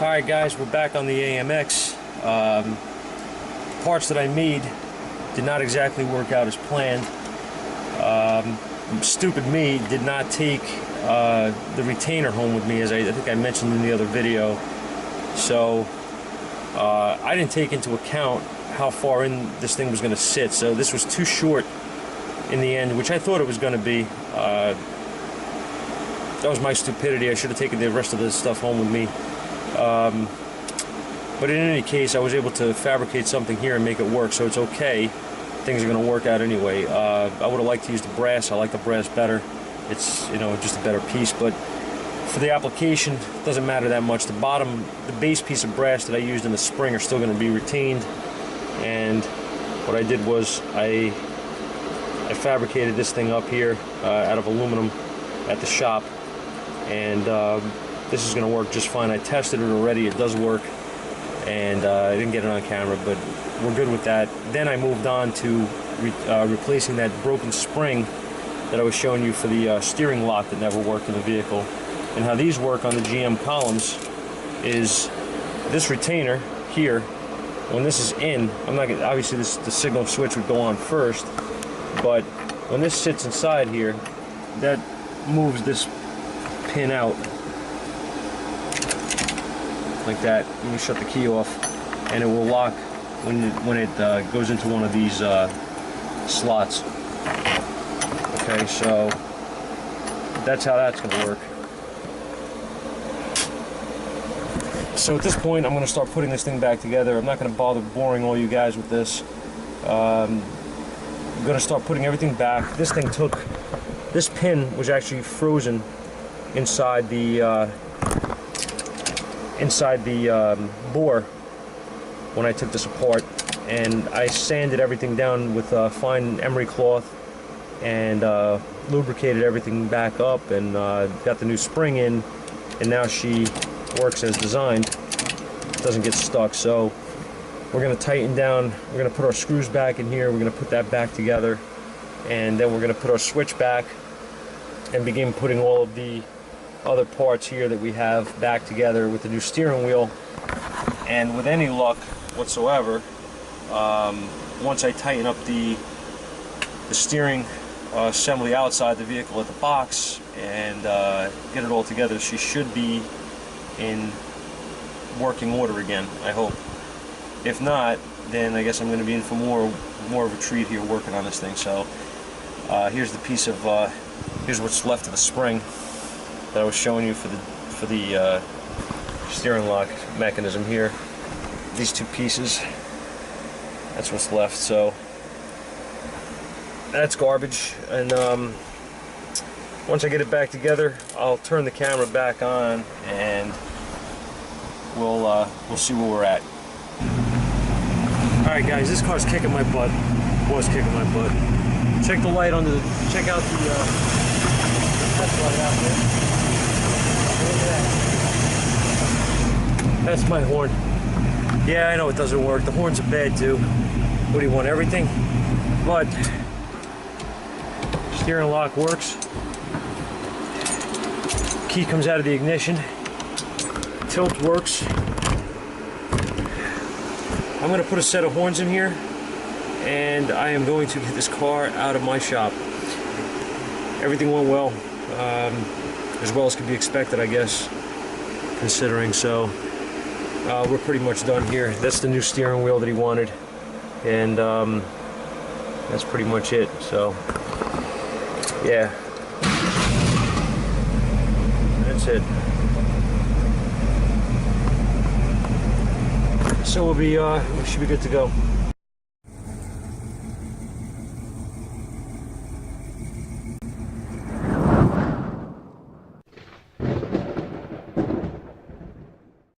Alright guys, we're back on the AMX. Parts that I made did not exactly work out as planned. Stupid me did not take the retainer home with me, as I think I mentioned in the other video. So I didn't take into account how far in this thing was going to sit. So this was too short in the end, which I thought it was going to be. That was my stupidity. I should have taken the rest of the stuff home with me. But in any case, I was able to fabricate something here and make it work, so it's okay. Things are going to work out anyway. I would have liked to use the brass. I like the brass better. It's, you know, just a better piece, but for the application, it doesn't matter that much. The bottom, the base piece of brass that I used in the spring are still going to be retained. And what I did was I fabricated this thing up here out of aluminum at the shop, and this is going to work just fine. I tested it already. It does work, and I didn't get it on camera, but we're good with that. Then I moved on to replacing that broken spring that I was showing you for the steering lock that never worked in the vehicle. And how these work on the GM columns is this retainer here, when this is in, I'm not gonna, obviously the signal switch would go on first, but when this sits inside here, that moves this pin out like that. Let me shut the key off, and it will lock when it goes into one of these slots. Okay, so that's how that's going to work. So at this point, I'm going to start putting this thing back together. I'm not going to bother boring all you guys with this. I'm going to start putting everything back. This pin was actually frozen inside the bore when I took this apart, and I sanded everything down with fine emery cloth and lubricated everything back up, and got the new spring in, and now she works as designed. Doesn't get stuck. So we're going to tighten down. We're going to put our screws back in here. We're going to put that back together, and then we're going to put our switch back and begin putting all of the other parts here that we have back together with the new steering wheel. And with any luck whatsoever, once I tighten up the steering assembly outside the vehicle at the box and get it all together, she should be in working order again, I hope. If not, then I guess I'm going to be in for more of a treat here working on this thing. So here's the piece of here's what's left of the spring that I was showing you for the steering lock mechanism here. These two pieces, that's what's left. So that's garbage. And once I get it back together, I'll turn the camera back on, and we'll see where we're at. All right, guys, this car's kicking my butt. Was kicking my butt. Check the light on the. Check out the test light out there. Look at that. That's my horn. Yeah, I know it doesn't work. The horns are bad too. What do you want? Everything? But steering lock works. Key comes out of the ignition. Tilt works. I'm going to put a set of horns in here, and I am going to get this car out of my shop. Everything went well, as well as could be expected, I guess, considering. So we're pretty much done here. That's the new steering wheel that he wanted, and that's pretty much it. So yeah, that's it. So we should be good to go.